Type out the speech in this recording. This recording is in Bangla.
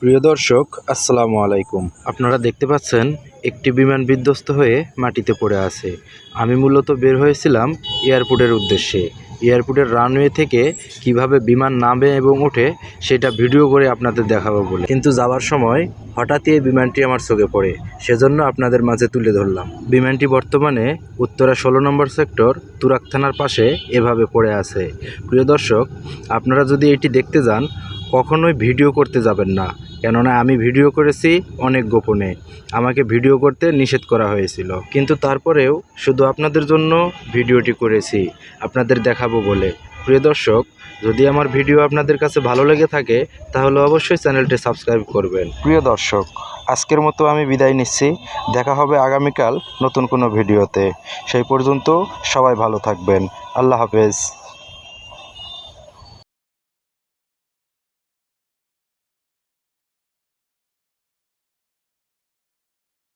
প্রিয় দর্শক, আসসালামু আলাইকুম। আপনারা দেখতে পাচ্ছেন একটি বিমান বিধ্বস্ত হয়ে মাটিতে পড়ে আছে। আমি মূলত বের হয়েছিলাম এয়ারপোর্টের উদ্দেশ্যে। এয়ারপোর্টের রানওয়ে থেকে কিভাবে বিমান নামে এবং ওঠে সেটা ভিডিও করে আপনাদের দেখাবো বলে, কিন্তু যাওয়ার সময় হঠাৎই এই বিমানটি আমার চোখে পড়ে, সেজন্য আপনাদের মাঝে তুলে ধরলাম। বিমানটি বর্তমানে উত্তরা 16 নম্বর সেক্টর তুরাগ থানার পাশে এভাবে পড়ে আছে। প্রিয় দর্শক, আপনারা যদি এটি দেখতে যান কখনোই ভিডিও করতে যাবেন না, কেননা আমি ভিডিও করেছি অনেক গোপনে। আমাকে ভিডিও করতে নিষেধ করা হয়েছিল, কিন্তু তারপরেও শুধু আপনাদের জন্য ভিডিওটি করেছি, আপনাদের দেখাবো বলে। প্রিয় দর্শক, যদি আমার ভিডিও আপনাদের কাছে ভালো লেগে থাকে তাহলে অবশ্যই চ্যানেলটি সাবস্ক্রাইব করবেন। প্রিয় দর্শক, আজকের মতো আমি বিদায় নিচ্ছি। দেখা হবে আগামীকাল নতুন কোনো ভিডিওতে। সেই পর্যন্ত সবাই ভালো থাকবেন। আল্লাহ হাফেজ।